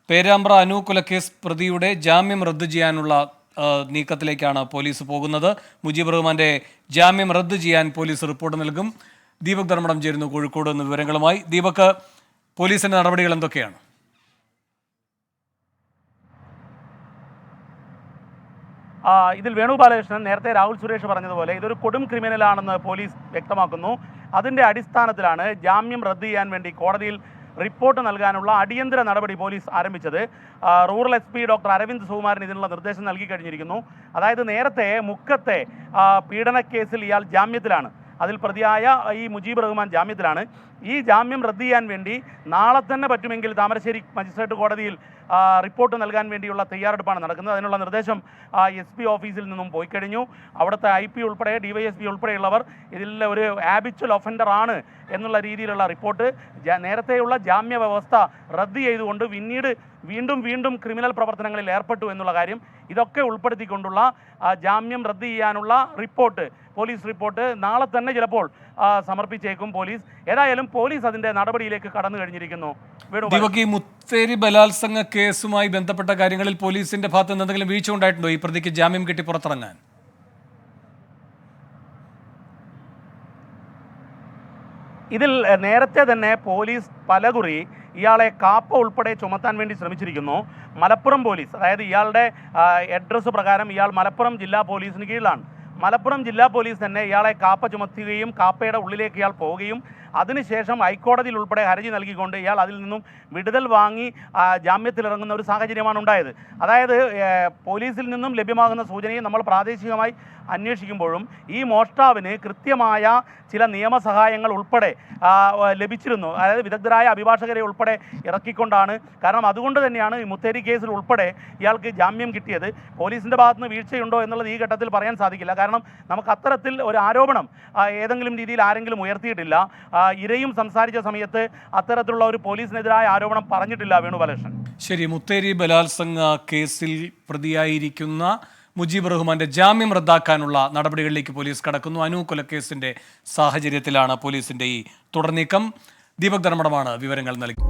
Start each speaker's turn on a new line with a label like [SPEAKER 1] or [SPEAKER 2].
[SPEAKER 1] പേരാമ്പ്ര അനു കൊലക്കേസ് പ്രതിയുടെ ജാമ്യം റദ്ദു ചെയ്യാനുള്ള നീക്കത്തിലേക്കാണ് പോലീസ് പോകുന്നത്. മുജീബ് റഹ്മാന്റെ ജാമ്യം റദ്ദു ചെയ്യാൻ പോലീസ് റിപ്പോർട്ട് നൽകും. ദീപക് ധർമ്മടം ചേരുന്നു കോഴിക്കോട് എന്ന വിവരങ്ങളുമായി. ദീപക്, പോലീസിന്റെ നടപടികൾ എന്തൊക്കെയാണ്?
[SPEAKER 2] ഇതിൽ വേണുഗോപാലകൃഷ്ണൻ നേരത്തെ രാഹുൽ സുരേഷ് പറഞ്ഞതുപോലെ ഇതൊരു കൊടും ക്രിമിനലാണെന്ന് പോലീസ് വ്യക്തമാക്കുന്നു. അതിൻ്റെ അടിസ്ഥാനത്തിലാണ് ജാമ്യം റദ്ദു ചെയ്യാൻ വേണ്ടി കോടതിയിൽ റിപ്പോർട്ട് നൽകാനുള്ള അടിയന്തര നടപടി പോലീസ് ആരംഭിച്ചത്. Rural SP doctor Aravind Sukumaran ഇതിനുള്ള നിർദ്ദേശം നൽകി കഴിഞ്ഞിരിക്കുന്നു. അതായത് നേരത്തെ മുക്കത്തെ പീഡനക്കേസിൽ ഇയാൾ ജാമ്യത്തിലാണ്. അതിൽ പ്രതിയായ ഈ മുജീബ് റഹ്മാൻ ജാമ്യത്തിലാണ്. ഈ ജാമ്യം റദ്ദു ചെയ്യാൻ വേണ്ടി നാളെ തന്നെ പറ്റുമെങ്കിൽ താമരശ്ശേരി മജിസ്ട്രേറ്റ് കോടതിയിൽ റിപ്പോർട്ട് നൽകാൻ വേണ്ടിയുള്ള തയ്യാറെടുപ്പാണ് നടക്കുന്നത്. അതിനുള്ള നിർദ്ദേശം SP ഓഫീസിൽ നിന്നും പോയി കഴിഞ്ഞു. അവിടുത്തെ IP ഉൾപ്പെടെ DYSP ഉൾപ്പെടെയുള്ളവർ ഇതിൽ ഒരു ഹാബിച്വൽ ഒഫൻഡർ ആണ് എന്നുള്ള രീതിയിലുള്ള റിപ്പോർട്ട്, നേരത്തെയുള്ള ജാമ്യ വ്യവസ്ഥ റദ്ദു ചെയ്തുകൊണ്ട് പിന്നീട് വീണ്ടും ക്രിമിനൽ പ്രവർത്തനങ്ങളിൽ ഏർപ്പെട്ടു എന്നുള്ള കാര്യം, ഇതൊക്കെ ഉൾപ്പെടുത്തിക്കൊണ്ടുള്ള ജാമ്യം റദ്ദു ചെയ്യാനുള്ള റിപ്പോർട്ട്, പോലീസ് റിപ്പോർട്ട് നാളെ തന്നെ ചിലപ്പോൾ സമർപ്പിച്ചേക്കും പോലീസ്. ഏതായാലും പോലീസ് അതിന്റെ നടപടിയിലേക്ക് കടന്നു കഴിഞ്ഞിരിക്കുന്നു.
[SPEAKER 1] ഈ മുത്തേരി ബലാത്സംഗ കേസുമായി ബന്ധപ്പെട്ട കാര്യങ്ങളിൽ പോലീസിന്റെ ഭാഗത്ത് നിന്ന് എന്തെങ്കിലും വീഴ്ച ഉണ്ടായിട്ടുണ്ടോ ഈ പ്രതിക്ക് ജാമ്യം കിട്ടി പുറത്തിറങ്ങാൻ?
[SPEAKER 2] ഇതിൽ നേരത്തെ തന്നെ പോലീസ് പലകുറി ഇയാളെ കാപ്പ ഉൾപ്പെടെ ചുമത്താൻ വേണ്ടി ശ്രമിച്ചിരിക്കുന്നു. മലപ്പുറം പോലീസ്, അതായത് ഇയാളുടെ അഡ്രസ്സ് പ്രകാരം ഇയാൾ മലപ്പുറം ജില്ലാ പോലീസിന് കീഴിലാണ്. മലപ്പുറം ജില്ലാ പോലീസ് തന്നെ ഇയാളെ കാപ്പ ചുമത്തുകയും കാപ്പയുടെ ഉള്ളിലേക്ക് ഇയാൾ പോവുകയും അതിനുശേഷം ഹൈക്കോടതിയിൽ ഉൾപ്പെടെ ഹർജി നൽകിക്കൊണ്ട് ഇയാൾ അതിൽ നിന്നും വിടുതൽ വാങ്ങി ജാമ്യത്തിലിറങ്ങുന്ന ഒരു സാഹചര്യമാണ് ഉണ്ടായത്. അതായത് പോലീസിൽ നിന്നും ലഭ്യമാകുന്ന സൂചനയും നമ്മൾ പ്രാദേശികമായി അന്വേഷിക്കുമ്പോഴും ഈ മോഷ്ടാവിന് കൃത്യമായ ചില നിയമസഹായങ്ങൾ ഉൾപ്പെടെ ലഭിച്ചിരുന്നു. അതായത് വിദഗ്ധരായ അഭിഭാഷകരെ ഉൾപ്പെടെ ഇറക്കിക്കൊണ്ടാണ്. കാരണം അതുകൊണ്ട് തന്നെയാണ് ഈ മുത്തേരി കേസിൽ ഉൾപ്പെടെ ഇയാൾക്ക് ജാമ്യം കിട്ടിയത്. പോലീസിൻ്റെ ഭാഗത്തുനിന്ന് വീഴ്ചയുണ്ടോ എന്നുള്ളത് ഈ ഘട്ടത്തിൽ പറയാൻ സാധിക്കില്ല. കാരണം നമുക്ക് അത്തരത്തിൽ ഒരു ആരോപണം ഏതെങ്കിലും രീതിയിൽ ആരെങ്കിലും ഉയർത്തിയിട്ടില്ല. ഇരയും സംസാരിച്ച സമയത്ത് അത്തരത്തിലുള്ള ഒരു പോലീസിനെതിരായ ആരോപണം പറഞ്ഞിട്ടില്ല വേണുഗോപാലകൃഷ്ണൻ.
[SPEAKER 1] ശരി, മുത്തേരി ബലാത്സംഗ കേസിൽ പ്രതിയായിരിക്കുന്ന മുജീബ് റഹ്മാന്റെ ജാമ്യം റദ്ദാക്കാനുള്ള നടപടികളിലേക്ക് പോലീസ് കടക്കുന്നു. അനു കൊലക്കേസിന്റെ സാഹചര്യത്തിലാണ് പോലീസിന്റെ ഈ തുടർനീക്കം. ദീപക് ധർമ്മടമാണ് വിവരങ്ങൾ നൽകി.